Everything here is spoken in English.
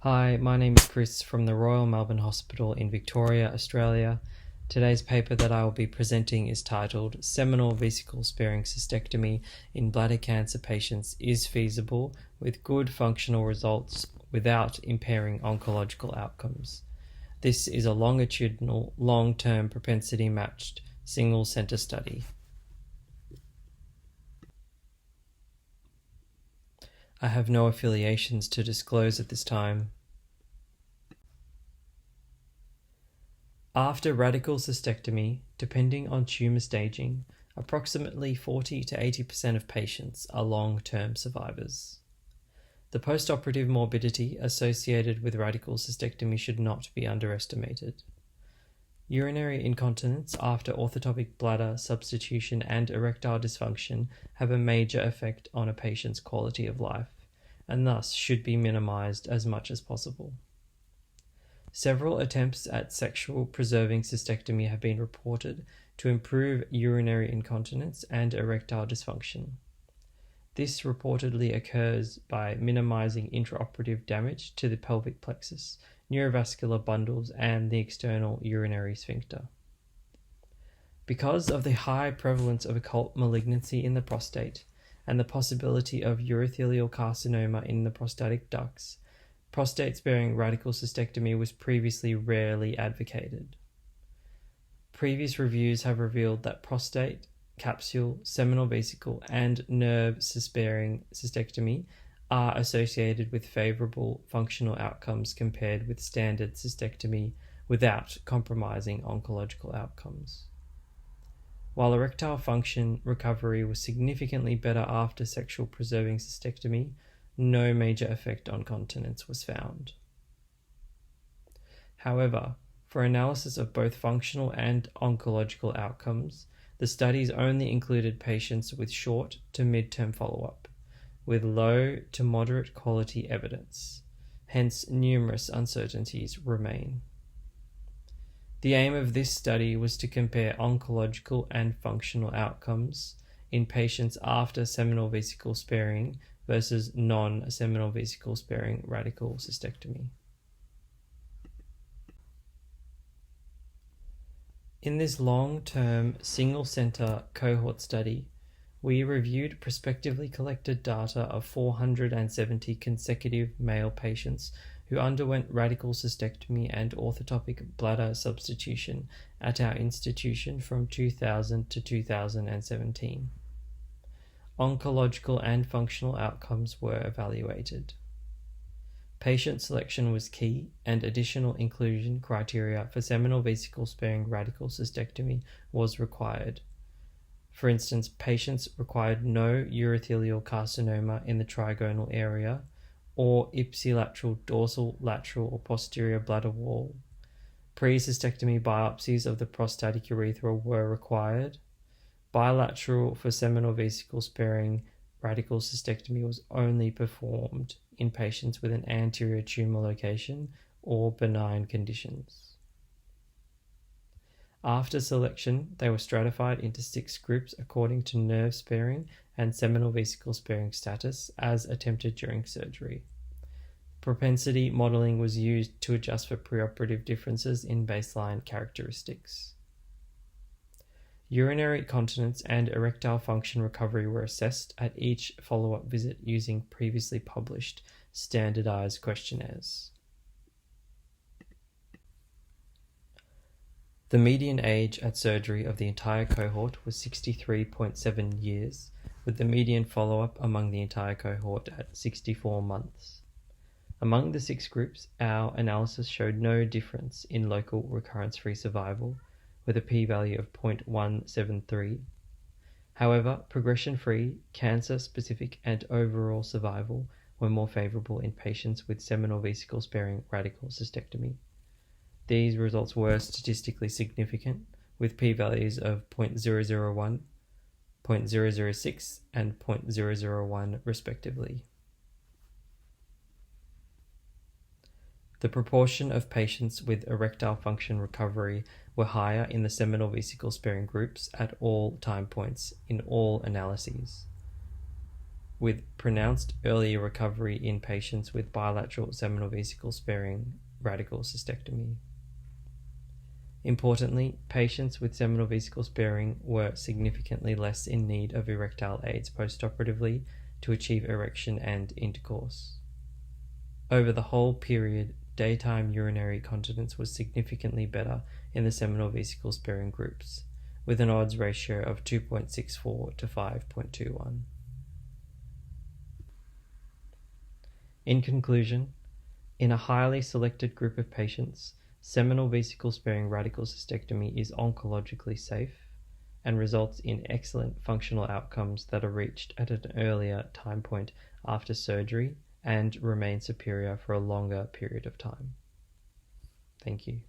Hi, my name is Chris from the Royal Melbourne Hospital in Victoria, Australia. Today's paper that I will be presenting is titled Seminal Vesicle Sparing Cystectomy in Bladder Cancer Patients is Feasible with Good Functional Results without Impairing Oncological Outcomes. This is a longitudinal, long-term propensity-matched single-center study. I have no affiliations to disclose at this time. After radical cystectomy, depending on tumor staging, approximately 40 to 80% of patients are long-term survivors. The postoperative morbidity associated with radical cystectomy should not be underestimated. Urinary incontinence after orthotopic bladder substitution and erectile dysfunction have a major effect on a patient's quality of life, and thus should be minimized as much as possible. Several attempts at sexual preserving cystectomy have been reported to improve urinary incontinence and erectile dysfunction. This reportedly occurs by minimizing intraoperative damage to the pelvic plexus, neurovascular bundles, and the external urinary sphincter. Because of the high prevalence of occult malignancy in the prostate and the possibility of urothelial carcinoma in the prostatic ducts, prostate-sparing radical cystectomy was previously rarely advocated. Previous reviews have revealed that prostate, capsule, seminal vesicle, and nerve-sparing cystectomy are associated with favorable functional outcomes compared with standard cystectomy without compromising oncological outcomes. While erectile function recovery was significantly better after sexual preserving cystectomy, no major effect on continence was found. However, for analysis of both functional and oncological outcomes, the studies only included patients with short to mid-term follow-up, with low to moderate quality evidence. Hence, numerous uncertainties remain. The aim of this study was to compare oncological and functional outcomes in patients after seminal vesicle sparing versus non-seminal vesicle sparing radical cystectomy. In this long-term single-center cohort study, we reviewed prospectively collected data of 470 consecutive male patients who underwent radical cystectomy and orthotopic bladder substitution at our institution from 2000 to 2017. Oncological and functional outcomes were evaluated. Patient selection was key, and additional inclusion criteria for seminal vesicle sparing radical cystectomy was required. For instance, patients required no urothelial carcinoma in the trigonal area or ipsilateral dorsal, lateral, or posterior bladder wall. Pre-cystectomy biopsies of the prostatic urethra were required. Bilateral for seminal vesicle sparing radical cystectomy was only performed in patients with an anterior tumor location or benign conditions. After selection, they were stratified into 6 groups according to nerve sparing and seminal vesicle sparing status as attempted during surgery. Propensity modeling was used to adjust for preoperative differences in baseline characteristics. Urinary continence and erectile function recovery were assessed at each follow-up visit using previously published standardized questionnaires. The median age at surgery of the entire cohort was 63.7 years, with the median follow-up among the entire cohort at 64 months. Among the 6 groups, our analysis showed no difference in local recurrence-free survival, with a p-value of 0.173. However, progression-free, cancer-specific, and overall survival were more favorable in patients with seminal vesicle sparing radical cystectomy. These results were statistically significant, with p-values of 0.001, 0.006, and 0.001 respectively. The proportion of patients with erectile function recovery were higher in the seminal vesicle sparing groups at all time points in all analyses. with pronounced earlier recovery in patients with bilateral seminal vesicle sparing radical cystectomy. Importantly, patients with seminal vesicle sparing were significantly less in need of erectile aids postoperatively to achieve erection and intercourse. Over the whole period, daytime urinary continence was significantly better in the seminal vesicle sparing groups, with an odds ratio of 2.64 to 5.21. In conclusion, in a highly selected group of patients, seminal vesicle sparing radical cystectomy is oncologically safe and results in excellent functional outcomes that are reached at an earlier time point after surgery and remain superior for a longer period of time. Thank you.